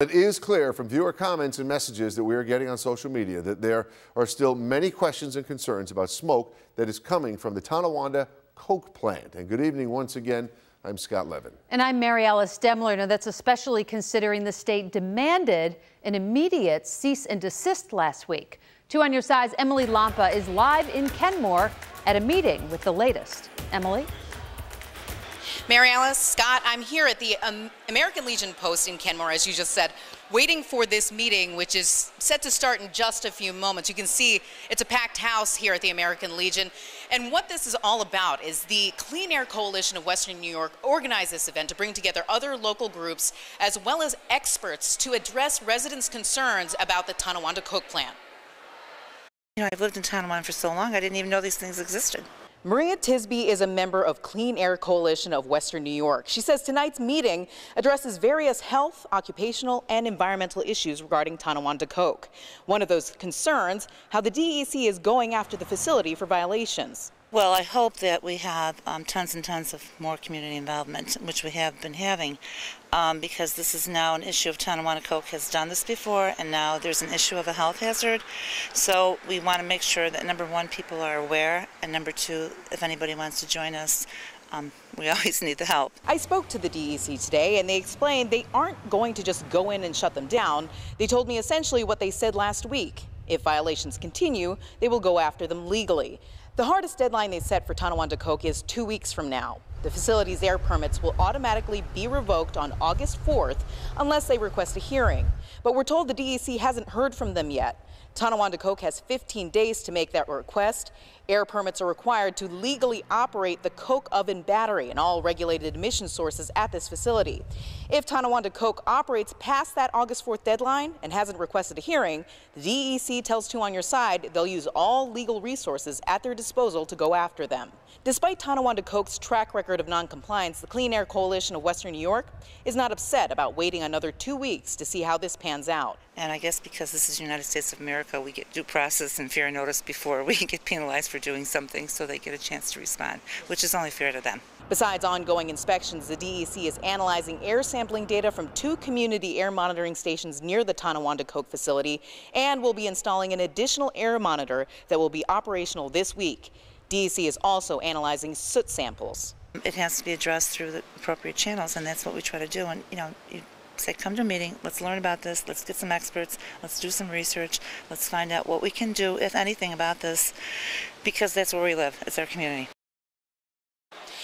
It is clear from viewer comments and messages that we are getting on social media that there are still many questions and concerns about smoke that is coming from the Tonawanda Coke plant. And good evening once again. I'm Scott Levin. And I'm Mary Alice Demler. Now that's especially considering the state demanded an immediate cease and desist last week. 2 on your side's Emily Lampa is live in Kenmore at a meeting with the latest. Emily? Mary Alice, Scott, I'm here at the American Legion post in Kenmore, as you just said, waiting for this meeting, which is set to start in just a few moments. You can see it's a packed house here at the American Legion. And what this is all about is the Clean Air Coalition of Western New York organized this event to bring together other local groups as well as experts to address residents' concerns about the Tonawanda Coke plant. You know, I've lived in Tonawanda for so long, I didn't even know these things existed. Maria Tisby is a member of Clean Air Coalition of Western New York. She says tonight's meeting addresses various health, occupational, and environmental issues regarding Tonawanda Coke. One of those concerns, how the DEC is going after the facility for violations. Well, I hope that we have tons and tons of more community involvement, which we have been having, because this is now an issue of Tonawanda Coke has done this before, and now there's an issue of a health hazard. So we want to make sure that, number one, people are aware, and number two, if anybody wants to join us, we always need the help. I spoke to the DEC today, and they explained they aren't going to just go in and shut them down. They told me essentially what they said last week. If violations continue, they will go after them legally. The hardest deadline they set for Tonawanda Coke is 2 weeks from now. The facility's air permits will automatically be revoked on August 4th unless they request a hearing. But we're told the DEC hasn't heard from them yet. Tonawanda Coke has 15 days to make that request. Air permits are required to legally operate the Coke oven battery and all regulated emission sources at this facility. If Tonawanda Coke operates past that August 4th deadline and hasn't requested a hearing, the DEC tells 2 on your side they'll use all legal resources at their disposal to go after them. Despite Tonawanda Coke's track record of noncompliance, the Clean Air Coalition of Western New York is not upset about waiting another 2 weeks to see how this pans out. And I guess because this is the United States of America, we get due process and fair notice before we get penalized for doing something, so they get a chance to respond, which is only fair to them. Besides ongoing inspections, the DEC is analyzing air sampling data from 2 community air monitoring stations near the Tonawanda Coke facility and will be installing an additional air monitor that will be operational this week. DEC is also analyzing soot samples. It has to be addressed through the appropriate channels, and that's what we try to do. And, you know, you say, come to a meeting, let's learn about this, let's get some experts, let's do some research, let's find out what we can do, if anything, about this, because that's where we live. It's our community.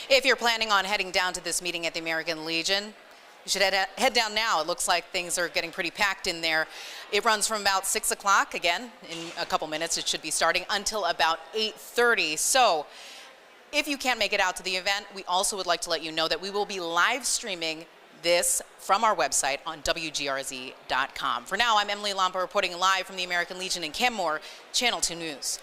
If you're planning on heading down to this meeting at the American Legion, you should head down now. It looks like things are getting pretty packed in there. It runs from about 6 o'clock, again, in a couple minutes it should be starting, until about 8:30. So if you can't make it out to the event, we also would like to let you know that we will be live streaming this from our website on WGRZ.com. For now, I'm Emily Lampa reporting live from the American Legion in Kenmore, Channel 2 News.